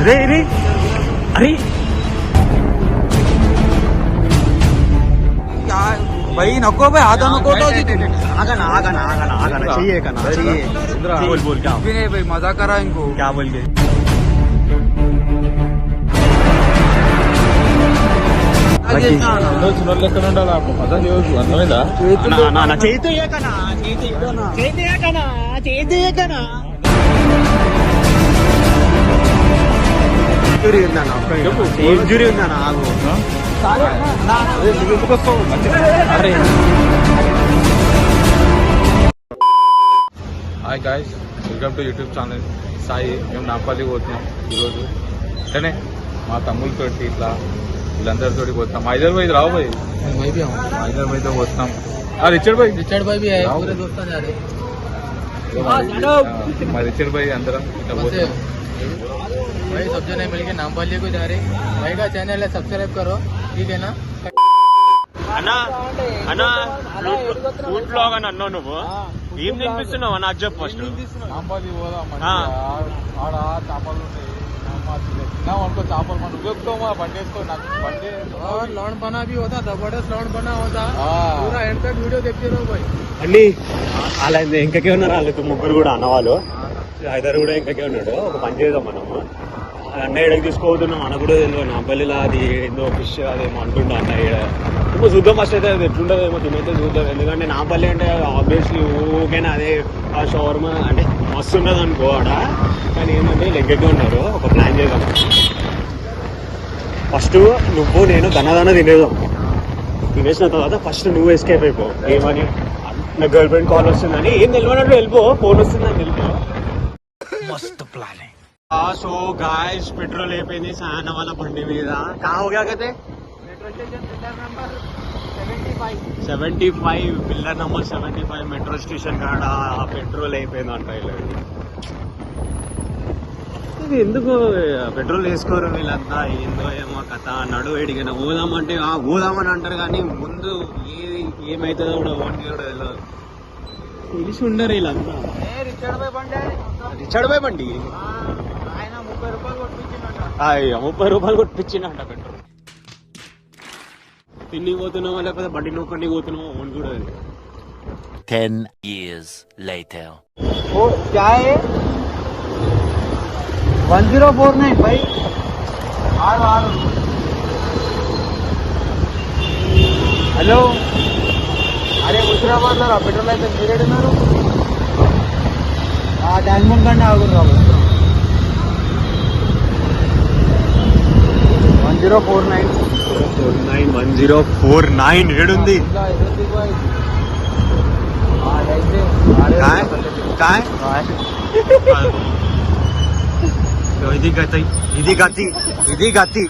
रे रे अरे भाई नको भाई आधा नको आगना आगना आगना आगना चाहिए करना चाहिए बोल बोल क्या नहीं भाई मजा करा इनको क्या बोल के ఇంజురీ ఉందా నాకు hi guys, welcome to YouTube channel Sai. మేము నాపల్లి పోతున్నాం ఈరోజు. ఇట్లనే మా తమ్ముళ్ళతోటి ఇట్లా వీళ్ళందరితో పోతున్నాం. హైదరాబాద్ రావు భాయ్, హైదరాబాద్ తో పోతున్నాం. రిచర్డ్ భాయ్ మా రిచర్డ్ భాయ్ అందరం ఇట్లా పోతున్నాం. भाई सब जने मिलके नामपल्ली को जा रहे. भाई का चैनल है, सब्सक्राइब करो, ठीक है ना. అన్నా అన్నా ఫుడ్ బ్లాగ్ అని అన్నావు నువ్వు, ఏం తినిపిస్తున్నావు నాకు చెప్పు ఫస్ట్. నాంపల్లి పోదాం, ఆడ చేపలు ఉంటాయి. అనుకో చేపలు మనం ఉపయోగతో బండేసుకో. నాకు బండి और लौंड बना भी होता, जबरदस्त लौंड बना होता. पूरा एंड तक वीडियो देखते रहो भाई. అండి అలా ఇంకకే ఉన్నారు వాళ్ళకి ముగ్గురు కూడా అన్నవాళ్ళు. హైదర్ కూడా ఇంకకే ఉన్నాడు. ఒక పని చేద్దాం మనము, అన్నయ్య ఇక్కడికి తీసుకోబోతున్నాం. అన్న కూడా తెలియదు నాంపల్లిలో అది ఏందో ఫిష్ అదేమో అంటుండే అన్నయ్య. ఏమో చూద్దాం ఫస్ట్ అయితే అది ఎట్లుంటుందో ఏమో తినైతే చూద్దాం. ఎందుకంటే నాంపల్లి అంటే ఆబ్వియస్లీ ఊరికైనా అదే ఆ షవర్మా అంటే మస్తు ఉండదు అనుకో ఆడ. కానీ ఏంటంటే లెగ్గగా ఉన్నారు. ఒక ప్లాన్ చేద్దాం. ఫస్ట్ నువ్వు నేను దన్నదన్న తినేదాం. తినేసిన తర్వాత ఫస్ట్ నువ్వు ఎస్కేప్ అయిపో. ఏమని నా గర్ల్ ఫ్రెండ్ కాల్ వస్తుందని ఏం తెలియనట్టు వెళ్ళిపో. ఫోన్ వస్తుందని వెళ్ళిపో. మస్తు ప్లాన్. సో గాయస్ పెట్రోల్ అయిపోయింది సాయన వాళ్ళ బండి మీద. కా హో గయా కతే 75 పిల్లర్ నంబర్ 75 మెట్రో స్టేషన్ కాడ పెట్రోల్ అయిపోయింది అంట. ఇది ఎందుకు పెట్రోల్ వేసుకోరు వీళ్ళంతా, ఏందో ఏమో కథ. నడు వేడిగా పోదామంటే పోదామని అంటారు కానీ ముందు ఏది ఏమైతుందో కూడా ఓన్లీ కూడా తెలిసి ఉండరు వీళ్ళంతా. రిచర్డ్ బై బండి 30 రూపాయలు కొట్టించిందంట పెట్రోల్. తిండి పోతున్నావా లేకపోతే బండి నొక్కండి పోతున్నావా ఓన్ కూడా. 10 years later. ओ क्या है 1049 भाई. హలో అరే హుజరాబాద్ లో పెట్రోల్ అయితే మీరేడున్నారు. డాన్మోన్ కంటే ఆగురు రాబు 1049 ఏడుంది. ఇది గతి ఇది గతి ఇది గతి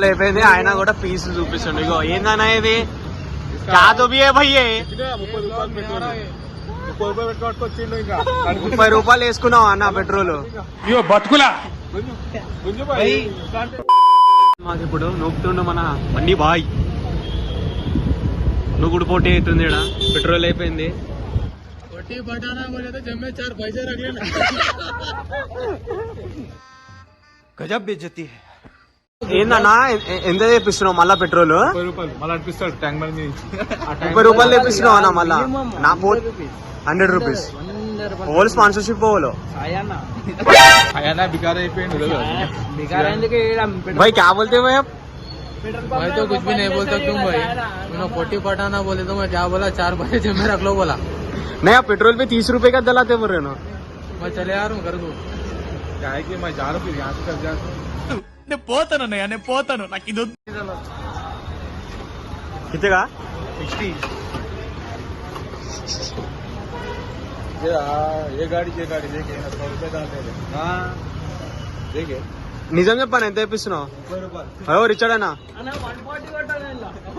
అయిపోయింది. ఆయన కూడా పీస్ చూపిస్తుండే. ఇగో ఏందన్నా ఇది కాదు భయ్యే 30 రూపాయలు వేసుకున్నావు అన్న పెట్రోల్. బతుకులా మాకు ఇప్పుడు నొప్పుతుండ మన బండి బాయ్. నువ్వు కూడా పోటీ అవుతుంది ఇక్కడ. పెట్రోల్ అయిపోయింది. గజబ్ బేజతి. ఏందన్నా ఎంత తెప్పిస్తున్నావు మళ్ళా పెట్రోల్? 30 రూపాయలు మళ్ళీ అనిపిస్తాడు ట్యాంక్ బండి 30 రూపాయలు తెప్పిస్తున్నావు అన్న మళ్ళా. నా 100 రూపీస్ ఓల్ స్పాన్సర్షిప్ పోవాలో అయ్యా బికార్ అయిపోయింది. भाई क्या बोलते हो आप? मैं तो कुछ भी नहीं बोलता तुम भाई. मैंने 40 पटाना बोले तो मैं क्या बोला, 4 बजे जब मैं रख लो बोला. नहीं आप पेट्रोल पे 30 रुपए का दलाते बोल रहे हो ना. मैं चले आ रहा हूँ, कर दूँ. क्या है कि मैं जा रहा हूँ, फिर यहाँ से कर जा. నేను పోతాను నాకు ఇది कितने का 60. ये गाड़ी देखे 100 रुपये दाम दे. देखे నిజం చెప్పాను ఎంత తెప్పిస్తున్నావు? అయ్యో రిచర్డ్ అన్న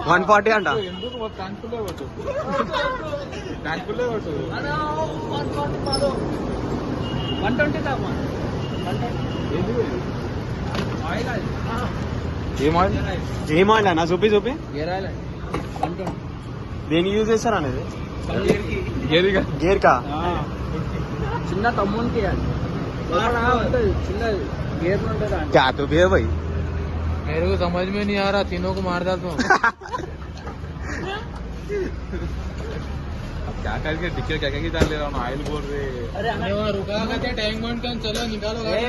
140 అంట. ఎందుకు ట్యాంకులే పట్టు ట్యాంకులే పట్టు 120 ఏమాయిల్ అన్న చూపి गेरायला 120. దేనికి యూజ్ చేస్తారు అనేది గేరిగా గేర్ కా చిన్న తమ్మునికి చిన్న గేర్ ఉంటుంది क्या तो भी है भाई मेरे को समझ में नहीं आ रहा, तीनों को मार डालता हूँ। अब क्या करके टिकट क्या क्या डाल ले रहा हूँ, ऑयल बोल रहे। अरे वहाँ रुका कहते टैंक बंद कर, चलो निकालो गाड़ी।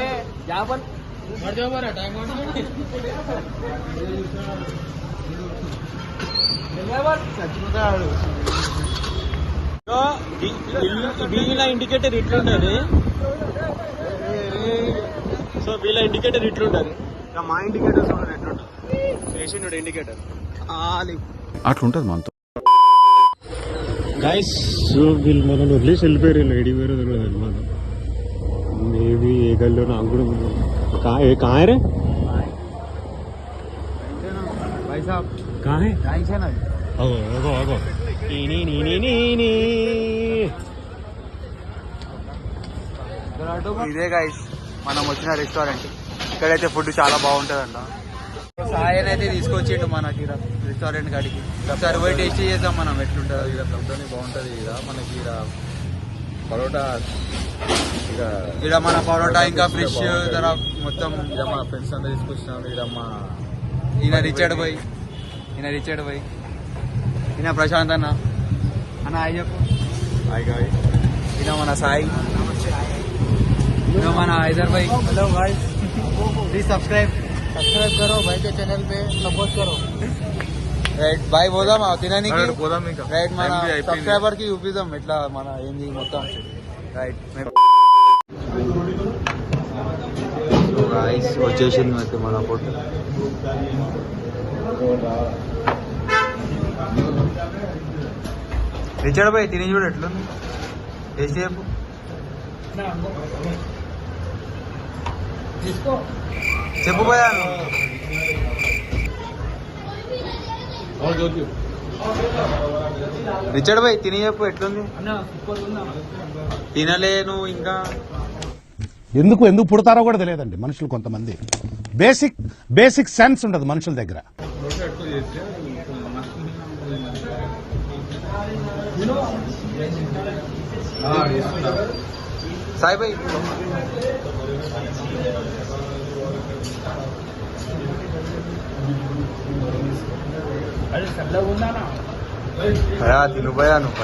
यहाँ पर मर जाओ बरा टैंक बंद వీళ్ళ ఇండికేటర్ ఇట్లుంటది. సో వీళ్ళ ఇండికేటర్ ఇట్లుంటది, ఇక మా ఇండికేటర్ చూడండి ఎట్లుంటది. వేసిండు ఇండికేటర్ అట్లుంటది మనతో. గైస్ వీళ్ళు మనల్ని వదిలేసి వెళ్ళిపోయారు. వీళ్ళు ఎడి వేరే అనమాట. మేబీ ఏ గల్లో నాకు కూడా कहाँ है रे भाई साहब कहाँ है टेंशन है अगो अगो ఇదే గైస్ మనం వచ్చిన రెస్టారెంట్. ఇక్కడైతే ఫుడ్ చాలా బాగుంటదంట. సాయన్ అయితే తీసుకొచ్చిండు మనకి రెస్టారెంట్ కాడికి. ఒకసారి పోయి టేస్ట్ చేద్దాం మనం ఎట్లుంటుందో. ఇక్కడ కంపెనీ బాగుంటది. ఇక్కడ మనకి ఇక్కడ పరోటా, ఇక్కడ మన పరోటా ఇంకా ఫిష్ ధర మొత్తం. ఇక్కడ మా ఫ్రెండ్స్ అందరూ తీసుకొచ్చినాం. ఇక్కడ మా ఈయన రిచర్డ్ భాయ్, ఈయన ప్రశాంత్ అన్న హాయ్ చెప్పు. ఈయన మన సాయి, ఈయన మన హైదర్ భాయ్. హలో భాయ్, ప్లీజ్ సబ్స్క్రైబ్ करो भाई के चैनल पे सपोर्ट करो। రైట్ బాయ్ పోదాం తినడానికి. పోదాం ఇంకా. రైట్ మన Time అయిపోయింది. సబ్స్క్రైబర్ కి చూపిద్దాం ఎట్లా మన ఏంది మొత్తం. రైట్ రైస్ వచ్చేసింది అయితే మన ఫుడ్. రిచర్డ్ భాయ్ తిని చూడు ఎట్లుంది, టేస్ట్ చెప్పు. చెప్పు పోయా రిచర్డ్ భాయ్ తిని చెప్పు ఎట్లుంది. తినలేను ఇంకా. ఎందుకు పుడతారో కూడా తెలియదండి మనుషులు. కొంతమంది బేసిక్ సెన్స్ ఉండదు మనుషుల దగ్గర. సాయి భాయ్ తిను భయా నువ్వు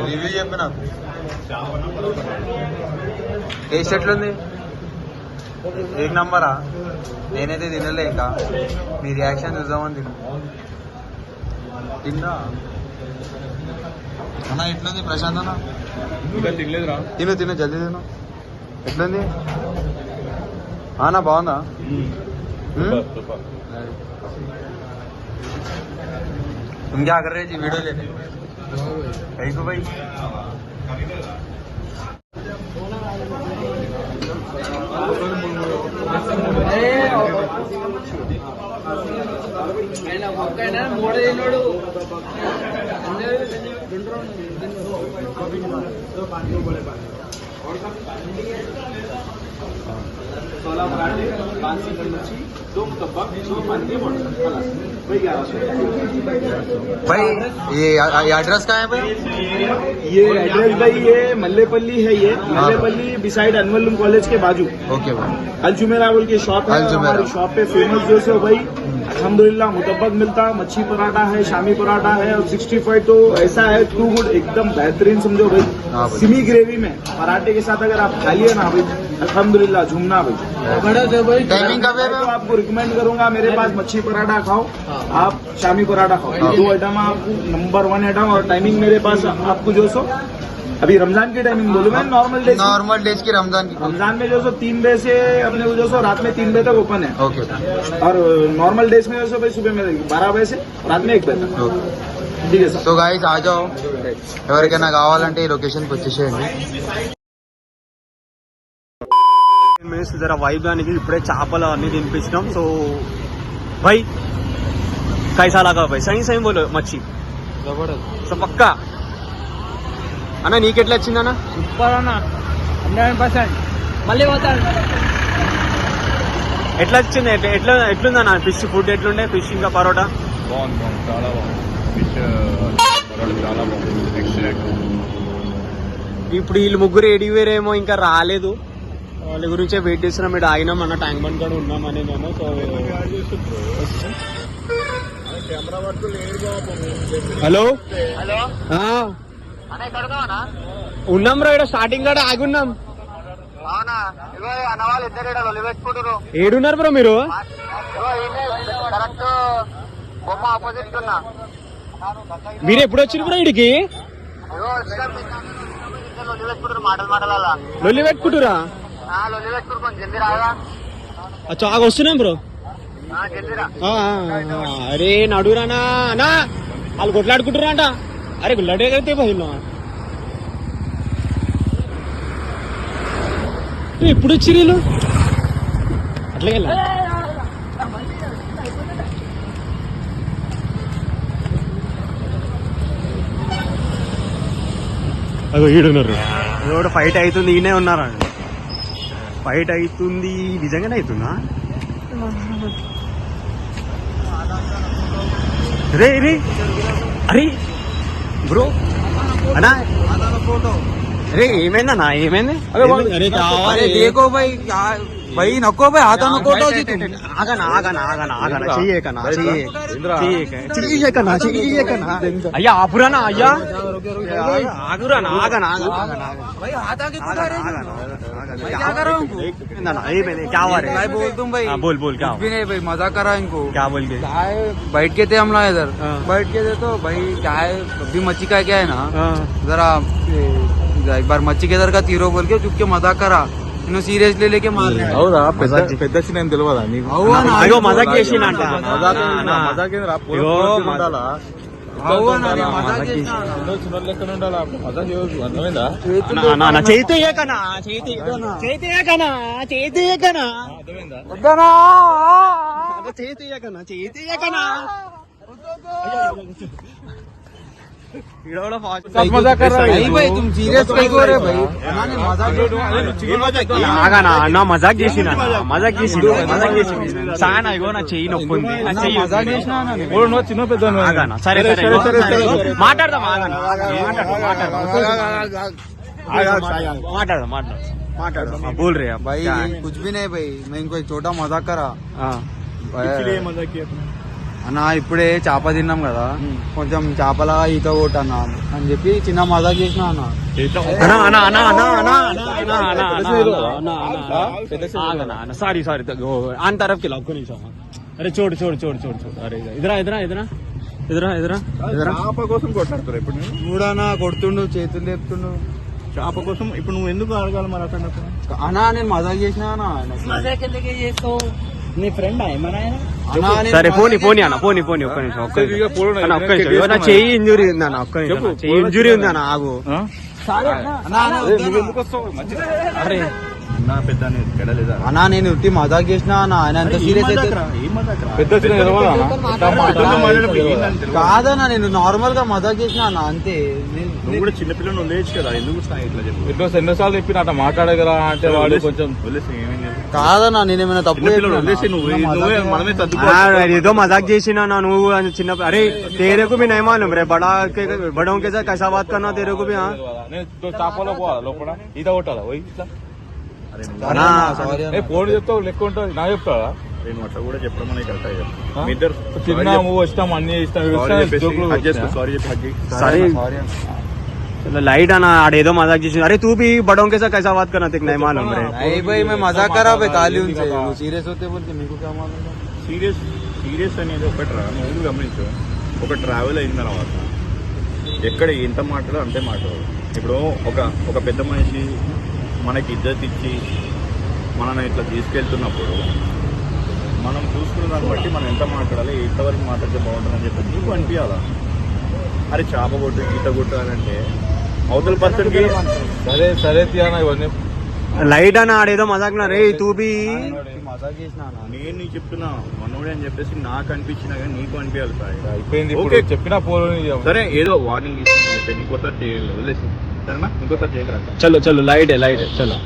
రివ్యూ చెప్పి నాకు. టేస్ట్ ఎట్లుంది? ఏక నంబరా? నేనైతే తినలే ఇంకా. మీ రియాక్షన్ చూద్దామని తిన్నా అన్న. ఎట్లుంది ప్రశాంత్ అన్న? ఇంకా తినలేదురా. తిను జల్దీ తిను. ఎట్లుంది అన్న? బాగుందా? तुम क्या कर रहे जी? वीडियो ले कहीं को भाई. भाई ये एड्रेस कहाँ है भाई? ये एड्रेस भाई ये मल्लेपल्ली है. ये मल्लेपल्ली बिसाइड अनवलम कॉलेज के बाजू. ओके भाई. अल जुमेरा बोल के शॉप है. अल जुमेरा. हमारी शॉप पे फेमस जो है भाई अल्हम्दुलिल्लाह मुतब्बक मिलता. मच्छी पराठा है, शामी पराठा है और 65 तो ऐसा है टू गुड, एकदम बेहतरीन समझो भाई. हाँ भाई. सिमी ग्रेवी में पराठे के साथ अगर आप खा लिए ना भाई अल्हम्दुलिल्लाह झूमना भाई. टाइमिंग कब है मैं तो भाई? आपको रिकमेंड करूंगा मेरे पास मच्छी पराठा खाओ, आप शामी पराठा खाओ. हाँ. 2 आइटम आपको नंबर 1 आइटम. और टाइमिंग मेरे पास आपको जो सो अभी रमजान की टाइमिंग बोलूँ मैं, नॉर्मल डेज की रमजान की. रमजान में जो सो 3 बजे से अपने को जो सो रात में 3 बजे तक ओपन है. ओके और नॉर्मल डेज में जो सो भाई सुबह में 12 बजे से रात में 1 बजे तक. ठीक है सर. సో గాయ్స్ ఆ జాओ. ఎవరికైనా కావాలంటే ఈ లొకేషన్కి వచ్చేసేయండి. జర వైబ్ దానికి ఇప్పుడే చేపలు అన్ని తినిపించినాం. సో भाई कैसा लगा भाई? सही सही बोलो. मच्छी సో పక్కా అన్న నీకెట్లా వచ్చింది అన్న? సూపర్ అన్న, 100%. మళ్ళీ పోతాడు. ఎట్లా వచ్చింది? ఎట్లుందన్న ఫిష్ ఫుడ్? ఎట్లుండే ఫిష్ ఇంకా పరోటా? బాగుంది, చాలా బాగుంది. ఫిష్ చాలా బాగుంది, ఎక్సలెంట్. ఇప్పుడు వీళ్ళు ముగ్గురు ఏడివేరేమో ఇంకా రాలేదు, వాళ్ళ గురించే వెయిట్ చేస్తున్నాం. ఇక్కడ ఆగినాం అన్న, ట్యాంక్ బండ్ కూడా ఉన్నామని నేను. సో హలో ఉన్నాం రా, ఇక్కడ స్టార్టింగ్ కాడ ఆగున్నాం. ఏడున్నారు బ్రో మీరు? మీరు ఎప్పుడు వచ్చిరు బ్రో ఇడికి? లొల్లి పెట్టుకుంటురా? అచ్చా వస్తున్నాం బ్రో. అరే నడురానా అన్నా, వాళ్ళు కొట్లాడుకుంటురా అంట. అరే గుడ్లాడే కడితే పోయినా ఎప్పుడు వచ్చిరు వీళ్ళు? అట్లా వెళ్ళా అదో ఈడున్నారు. ఇదోడు ఫైట్ అవుతుంది, ఈయనే ఉన్నారా? ఫైట్ అవుతుంది, నిజంగానే అవుతుందా? రే రే అరే బ్రో అన్నా, అరే ఏమైందన్నా, ఏమైంది? అరే కావాలి देखो भाई भाई नको भाई हाथ नको तो जी तुम ఆగనా ఆగనా ఆగనా ఆగనా చెయ్యకనా చెయ్యకనా చెయ్యకనా అయ్యా ఆపురానా అయ్యా ఆగురానా ఆగనా ఆగనా भाई हाथ आगे क्यों कर रहे हो? क्या कर रहा हूँ? क्या हुआ रे? भाई बोल तुम भाई बोल बोल क्या कुछ भी नहीं भाई, मजाक कर रहा इनको. क्या बोल के? क्या है, बैठ के थे हम लोग इधर, बैठ के थे तो भाई क्या है, अभी मच्छी का क्या है ना, जरा एक बार मच्छी के इधर का तीरो बोल के चुप के मजाक करा, इन्हों सीरियसली लेके मार रहे हैं. అవురా పెద్ద చిన్న ఏం తెలియదా నీకు? అయ్యో మజాక్ చేసిండంట. మజాక్ చిన్న లెక్కన ఉండాలా, మజాక్ చేయొద్దు, అర్థమైందా? చేతికనా చేతికనా చేతికనా చేతికనా చేతికనా మజాక్ नहीं भाई तुम सीरियस नहीं हो रहे भाई, उन्होंने मजाक ఆగనా అన్న, మజాక్ చేసిన మజాక్ చేసిండు మజాక్ చేసిండు సానా. ఇగో నా చెయ్యి నొప్పి ఉంది, నా చెయ్యి मजाक చేసినా చిన్న పెద్ద ఆగనా. సరే సరే మాట్లాడదాం, ఆగనా మాట్లాడదాం మాట్లాడదాం బోల్ రే भाई कुछ भी नहीं भाई, मैं इनको एक छोटा मजाक करा అన్నా. ఇప్పుడే చేప తిన్నాం కదా, కొంచెం చేపల ఈత కొట్టన్నా అని చెప్పి చిన్న మజాక్ చేసిన అన్న. సారీ సారీ ఆన్ తరఫ్ కి ఒక్క నిమిషం. అరే చూడు చూడు చూడు చూడు చూడు. అరే ఎదురా ఎదురా ఎదురా ఎదురా ఎదురా ఎదురా చేప కోసం కొట్లాడుతారు ఇప్పుడు. చూడనా కొడుతుండు, చేతులు లేపుతుండు చేప కోసం. ఇప్పుడు నువ్వు ఎందుకు అడగాలి మరి అతను? అన్నా నేను మజాక్ చేసిన అన్నా. నీ ఫ్రెండ్ ఏమన్నా? అన్నా, నేను సరే పోనీ మజాక్ పోనీ చేసినా అన్న, పోనీ పోనీ ఒక్క నిమిషం ఒక్క నిమిషం ఇక పోనీ. అన్న, ఒక్క నిమిషం. ఇగో నా చెయ్యి ఇంజురీ ఉంది అన్న, ఒక్క నిమిషం. నా చెయ్యి ఇంజురీ ఉంది అన్న, ఆగు. అన్నా, అన్నా, నువ్వు ఎందుకు వస్తావు? అరే అన్నా నేను ఉట్టి మజాక్ చేసిన అన్న, ఆయన ఎంత సీరియస్ అయితే పెద్ద చిన్న తెలవదా అన్న? కాదన్నా, నేను నార్మల్ గా మజాక్ చేసిన అన్న అంతే. నువ్వు కూడా చిన్నపిల్లని వదిలేయచ్చు కదా, ఎందుకు ఇట్లా చెప్పు? ఎన్నోసార్లు చెప్పిన అట్లా మాట్లాడగలరా అంటే వాడు కొంచెం కాదన్నా, నేనేమైనా తప్పు చేసినా? వదిలేసి నువ్వే మనమే ఆ, తద్దుకోవాలి. ఏదో మजाक చేసినా ना నువ్వు చిన్న. అరే तेरे को भी नहीं मालूम रे, बड़ों के साथ कैसा बात करना तेरे को भी. हाँ నేను చేపలో పోవాలా లోపల ఈత కొట్టాలా పోయి ఇట్లా? అన్నా, ఫోన్ చెప్తావు లెక్క ఉంటుంది, నా చెప్తాడా? నేను అట్లా కూడా చెప్పడం అనేది కరెక్ట్. మీ ఇద్దరు తిన్నాము వచ్చినాము అన్ని ఇస్తాం. సారీ చెప్పి సారీ लाइट आना आड़ेदो मजाक जी. अरे तू भी बड़ों के साथ कैसा बात करना तेरे नहीं मालूम रे. नहीं भाई मैं मजाक कर रहा भाई, काली उनसे वो सीरियस होते बोलते मेरे को क्या मालूम. సీరియస్ అనేది ఒకటి నువ్వు గమనించు. ఒక ట్రావెల్ అయిన తర్వాత ఎక్కడ ఎంత మాట్లాడో అంతే మాట్లాడు. ఇప్పుడు ఒక పెద్ద మనిషి మనకి ఇద్దరు ఇచ్చి మనల్ని ఇట్లా తీసుకెళ్తున్నప్పుడు మనం చూసుకున్న దాన్ని బట్టి మనం ఎంత మాట్లాడాలి, ఎంతవరకు మాట్లాడితే బాగుంటుందని చెప్పి నీకు అనిపించాలా. అరే చేప కొట్టు ఈత కొట్టు అని అంటే అవతల పర్సన్కి సరే సరే తీయనా ఇవన్నీ लाइट आना आड़ेदो मजाक ना रे. तू भी మజాక్ చేసిన అన్న. నేను నీకు చెప్తున్నా మనోడే అని చెప్పేసి నాకు అనిపించినా కానీ నీకు అనిపించాలి సార్. అయిపోయింది. ఇప్పుడు ఓకే. చెప్పిన పోలు సరే ఏదో వార్నింగ్ ఇస్తుంది, ఇంకోసారి చేయలేదు, వదిలేసి సరేనా, ఇంకోసారి చేయగలరా? चलो चलो लाइट है चलो.